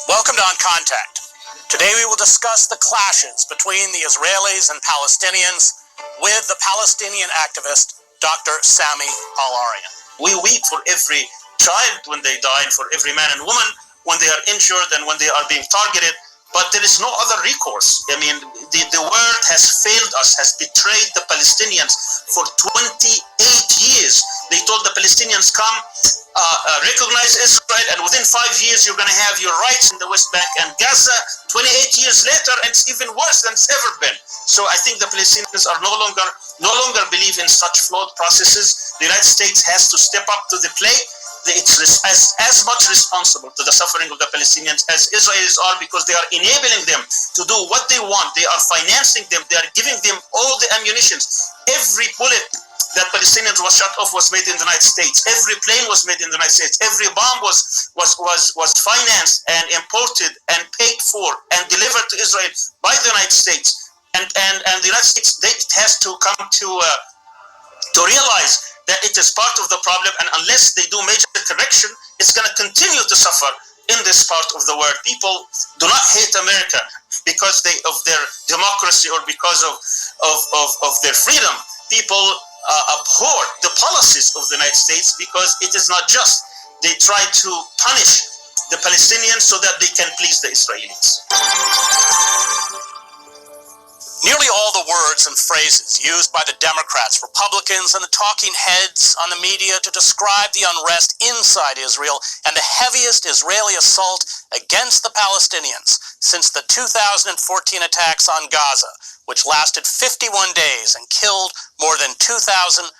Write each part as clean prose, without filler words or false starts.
Welcome to On Contact. Today we will discuss the clashes between the Israelis and Palestinians with the Palestinian activist, Dr. Sami Al-Arian. We weep for every child when they die, and for every man and woman when they are injured and when they are being targeted, but there is no other recourse. I mean, the world has failed us, has betrayed the Palestinians for 28 years. They told the Palestinians, come, recognize Israel, and within 5 years you're going to have your rights in the West Bank and Gaza. 28 years later, and it's even worse than it's ever been. So I think the Palestinians are no longer believe in such flawed processes. The United States has to step up to the plate. It's as much responsible to the suffering of the Palestinians as Israelis are, because they are enabling them to do what they want. They are financing them. They are giving them all the ammunition. Every bullet that Palestinians was shot off was made in the United States. Every plane was made in the United States. Every bomb was financed and imported and paid for and delivered to Israel by the United States. And the United States has to come to realize that it is part of the problem, and unless they do major correction, it's going to continue to suffer in this part of the world. People do not hate America because of their democracy or because of their freedom. People abhor the policies of the United States because it is not just. They try to punish the Palestinians so that they can please the Israelis. Nearly all the words and phrases used by the Democrats, Republicans, and the talking heads on the media to describe the unrest inside Israel and the heaviest Israeli assault against the Palestinians since the 2014 attacks on Gaza, which lasted 51 days and killed more than 2,200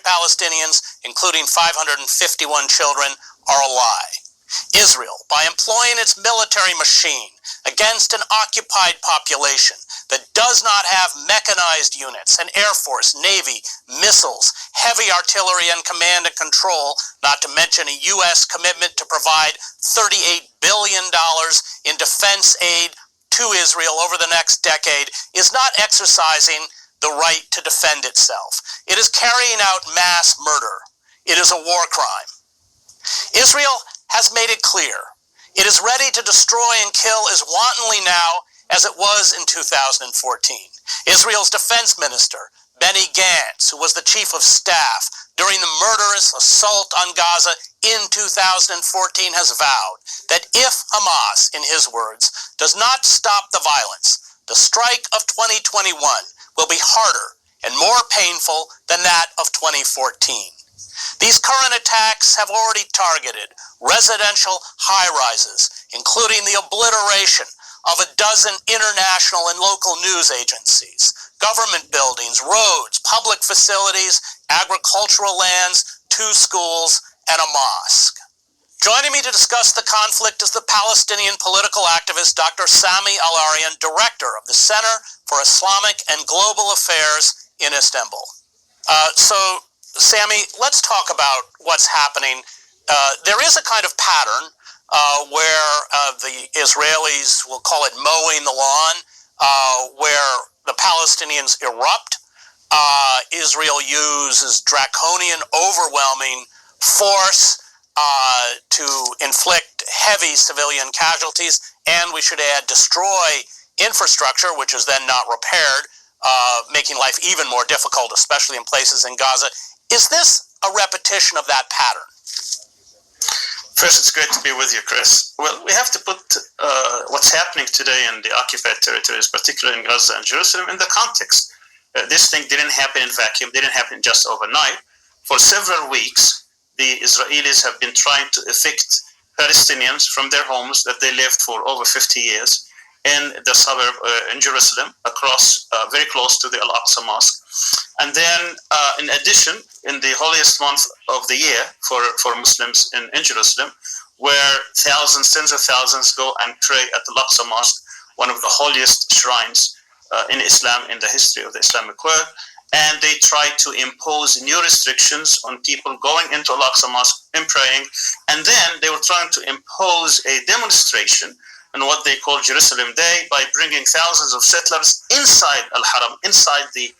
Palestinians, including 551 children, are a lie. Israel, by employing its military machine against an occupied population that does not have mechanized units, an air force, navy, missiles, heavy artillery, and command and control, not to mention a U.S. commitment to provide $38 billion in defense aid to Israel over the next decade, is not exercising the right to defend itself. It is carrying out mass murder. It is a war crime. Israel has made it clear it is ready to destroy and kill as wantonly now as it was in 2014. Israel's defense minister, Benny Gantz, who was the chief of staff during the murderous assault on Gaza in 2014, has vowed that if Hamas, in his words, does not stop the violence, the strike of 2021 will be harder and more painful than that of 2014. These current attacks have already targeted residential high-rises, including the obliteration of a dozen international and local news agencies, government buildings, roads, public facilities, agricultural lands, 2 schools, and a mosque. Joining me to discuss the conflict is the Palestinian political activist Dr. Sami Al-Arian, director of the Center for Islamic and Global Affairs in Istanbul. So, Sami, let's talk about what's happening. There is a kind of pattern where the Israelis will call it mowing the lawn, where the Palestinians erupt. Israel uses draconian, overwhelming force to inflict heavy civilian casualties, and we should add destroy infrastructure, which is then not repaired, making life even more difficult, especially in places in Gaza. Is this a repetition of that pattern? First, it's great to be with you, Chris. Well, we have to put what's happening today in the occupied territories, particularly in Gaza and Jerusalem, in the context. This thing didn't happen in vacuum, didn't happen just overnight. For several weeks, the Israelis have been trying to evict Palestinians from their homes that they lived for over 50 years in the suburb in Jerusalem, across, very close to the Al-Aqsa Mosque. And then, in addition, in the holiest month of the year for Muslims in Jerusalem, where thousands, tens of thousands go and pray at the Al-Aqsa Mosque, one of the holiest shrines in Islam, in the history of the Islamic world. And they try to impose new restrictions on people going into Al-Aqsa Mosque and praying. And then they were trying to impose a demonstration on what they call Jerusalem Day by bringing thousands of settlers inside Al-Haram, inside the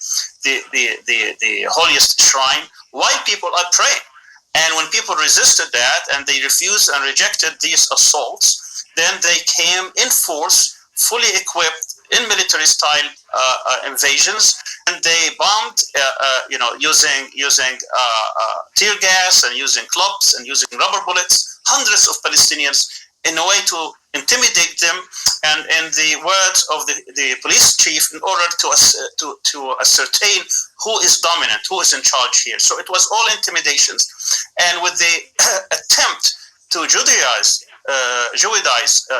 holiest shrine, while people are praying. And when people resisted that and they refused and rejected these assaults, then they came in force, fully equipped in military-style invasions, and they bombed, using tear gas and using clubs and using rubber bullets, hundreds of Palestinians in a way to intimidate them, and in the words of the police chief, in order to ascertain who is dominant, who is in charge here. So it was all intimidations, and with the attempt to Judaize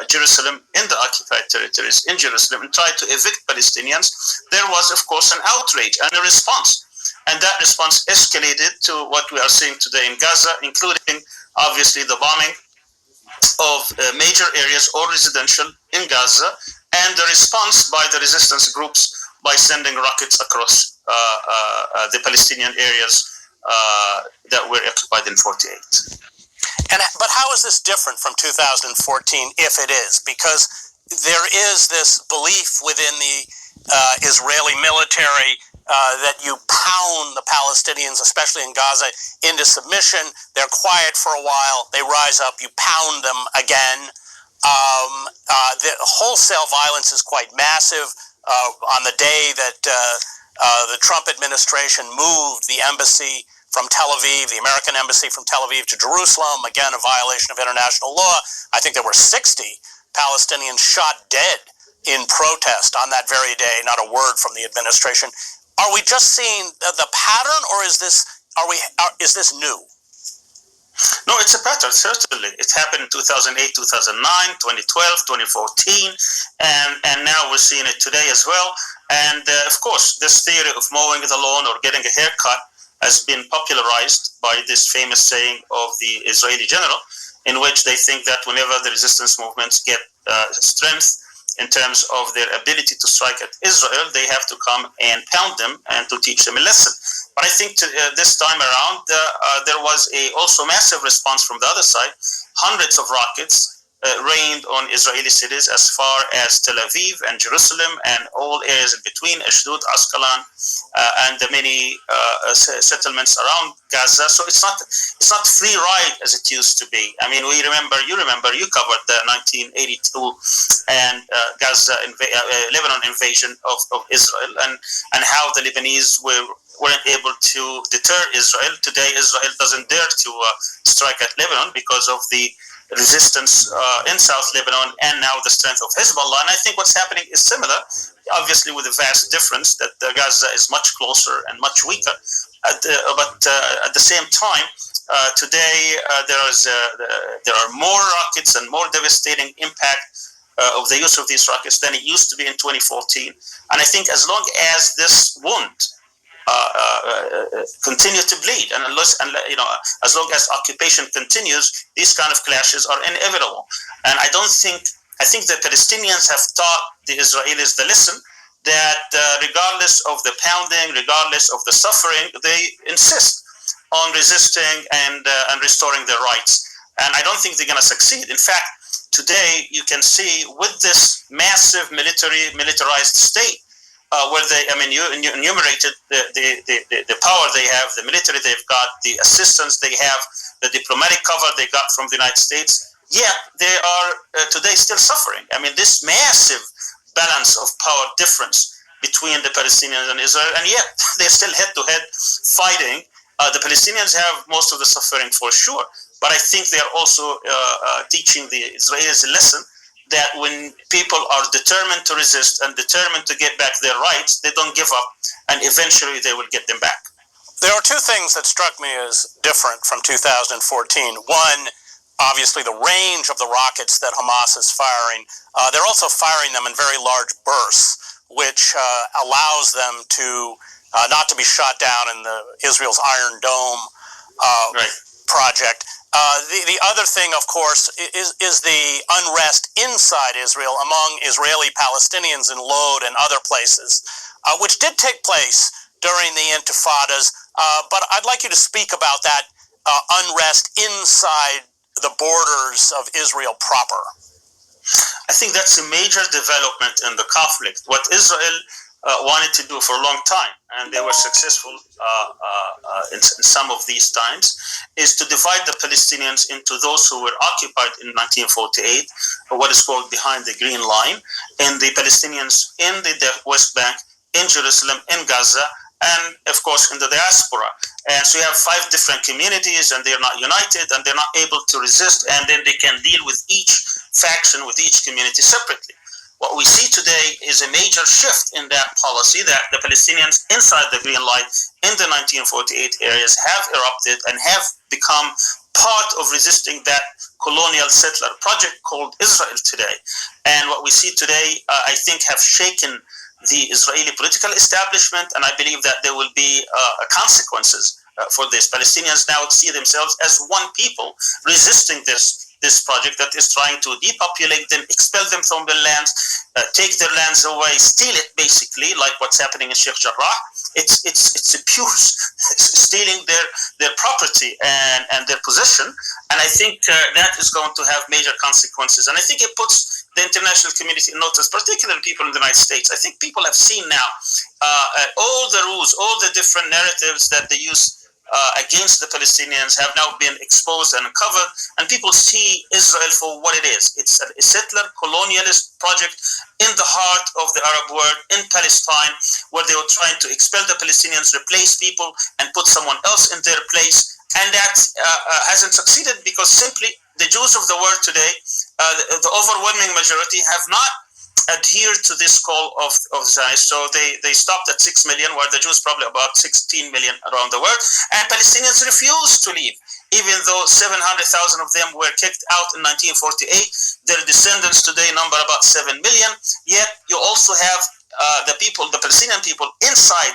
Jerusalem in the occupied territories in Jerusalem and try to evict Palestinians, there was, of course, an outrage and a response. And that response escalated to what we are seeing today in Gaza, including, obviously, the bombing of major areas, all residential, in Gaza, and the response by the resistance groups by sending rockets across the Palestinian areas that were occupied in 1948. But how is this different from 2014, if it is? Because there is this belief within the Israeli military that you pound the Palestinians, especially in Gaza, into submission. They're quiet for a while. They rise up. You pound them again. The wholesale violence is quite massive. On the day that the Trump administration moved the embassy from Tel Aviv, the American embassy from Tel Aviv to Jerusalem, again, a violation of international law. I think there were 60 Palestinians shot dead in protest on that very day, not a word from the administration. Are we just seeing the pattern, or is this new? No, it's a pattern, certainly. It happened in 2008, 2009, 2012, 2014, and now we're seeing it today as well. And of course, this theory of mowing the lawn or getting a haircut has been popularized by this famous saying of the Israeli general, in which they think that whenever the resistance movements get strength in terms of their ability to strike at Israel, they have to come and pound them and to teach them a lesson. But I think this time around, there was also massive response from the other side. Hundreds of rockets rained on Israeli cities as far as Tel Aviv and Jerusalem and all areas in between, Ashdod, Ascalon, and the many settlements around Gaza. So it's not free ride as it used to be. I mean, you covered the 1982 and Gaza, Lebanon invasion of Israel, and how the Lebanese weren't able to deter Israel. Today, Israel doesn't dare to strike at Lebanon because of the resistance in South Lebanon and now the strength of Hezbollah. And I think what's happening is similar, obviously with a vast difference that Gaza is much closer and much weaker. But at the same time, today there are more rockets and more devastating impact of the use of these rockets than it used to be in 2014. And I think as long as this wound continue to bleed, and as long as occupation continues, these kind of clashes are inevitable. And I think the Palestinians have taught the Israelis the lesson that regardless of the pounding, regardless of the suffering, they insist on resisting and restoring their rights. And I don't think they're going to succeed. In fact, today you can see with this massive militarized state, where you enumerated the power they have, the military they've got, the assistance they have, the diplomatic cover they got from the United States, yet they are today still suffering. I mean, this massive balance of power difference between the Palestinians and Israel, and yet they're still head-to-head fighting. The Palestinians have most of the suffering for sure, but I think they are also teaching the Israelis a lesson that when people are determined to resist and determined to get back their rights, they don't give up, and eventually they will get them back. There are two things that struck me as different from 2014. One, obviously the range of the rockets that Hamas is firing. They're also firing them in very large bursts, which allows them to not to be shot down in Israel's Iron Dome project. The other thing, of course, is the unrest inside Israel among Israeli Palestinians in Lod and other places, which did take place during the intifadas. But I'd like you to speak about that unrest inside the borders of Israel proper. I think that's a major development in the conflict. What Israel wanted to do for a long time, and they were successful in some of these times, is to divide the Palestinians into those who were occupied in 1948, what is called behind the Green Line, and the Palestinians in the West Bank, in Jerusalem, in Gaza, and of course in the diaspora. And so you have 5 different communities, and they're not united, and they're not able to resist, and then they can deal with each faction, with each community separately. What we see today is a major shift in that policy, that the Palestinians inside the Green Line in the 1948 areas have erupted and have become part of resisting that colonial settler project called Israel today. And what we see today, I think, have shaken the Israeli political establishment, and I believe that there will be consequences for this. Palestinians now see themselves as one people resisting this project that is trying to depopulate them, expel them from their lands, take their lands away, steal it, basically, like what's happening in Sheikh Jarrah. It's a pure stealing their property and their possession, and I think that is going to have major consequences. And I think it puts the international community in notice, particularly people in the United States. I think people have seen now all the rules, all the different narratives that they use against the Palestinians have now been exposed and uncovered, and people see Israel for what it is. It's a settler colonialist project in the heart of the Arab world, in Palestine, where they were trying to expel the Palestinians, replace people, and put someone else in their place. And that hasn't succeeded because simply the Jews of the world today, the overwhelming majority, have not adhere to this call of Zionists. So they stopped at 6 million, while the Jews probably about 16 million around the world. And Palestinians refused to leave, even though 700,000 of them were kicked out in 1948. Their descendants today number about 7 million. Yet you also have the Palestinian people inside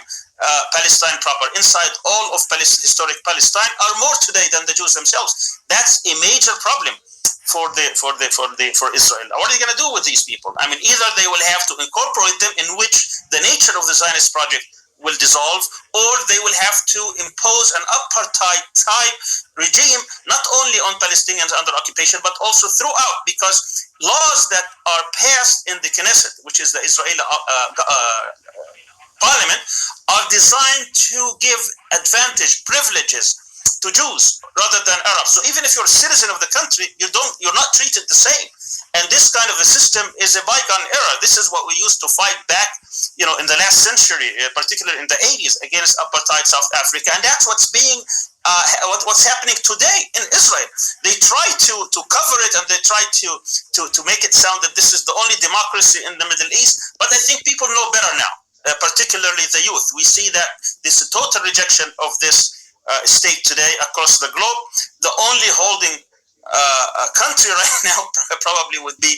Palestine proper, inside all of historic Palestine, are more today than the Jews themselves. That's a major problem for Israel. What are they going to do with these people? I mean, either they will have to incorporate them, in which the nature of the Zionist project will dissolve, or they will have to impose an apartheid type regime, not only on Palestinians under occupation, but also throughout, because laws that are passed in the Knesset, which is the Israeli parliament, are designed to give privileges to Jews rather than Arabs. So even if you're a citizen of the country, you're not treated the same. And this kind of a system is a bygone era. This is what we used to fight back, in the last century, particularly in the 80s, against apartheid South Africa. And that's what's happening today in Israel. They try to cover it, and they try to make it sound that this is the only democracy in the Middle East. But I think people know better now, particularly the youth. We see that there's a total rejection of this state today across the globe. The only holding country right now probably would be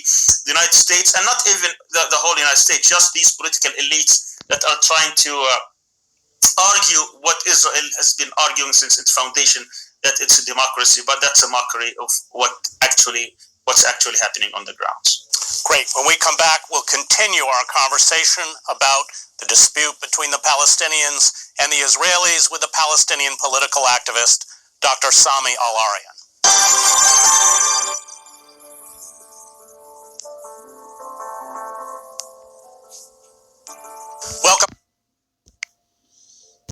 the United States, and not even the whole United States, just these political elites that are trying to argue what Israel has been arguing since its foundation, that it's a democracy. But that's a mockery of what's actually happening on the grounds. Great. When we come back, we'll continue our conversation about the dispute between the Palestinians and the Israelis with the Palestinian political activist, Dr. Sami Al-Arian.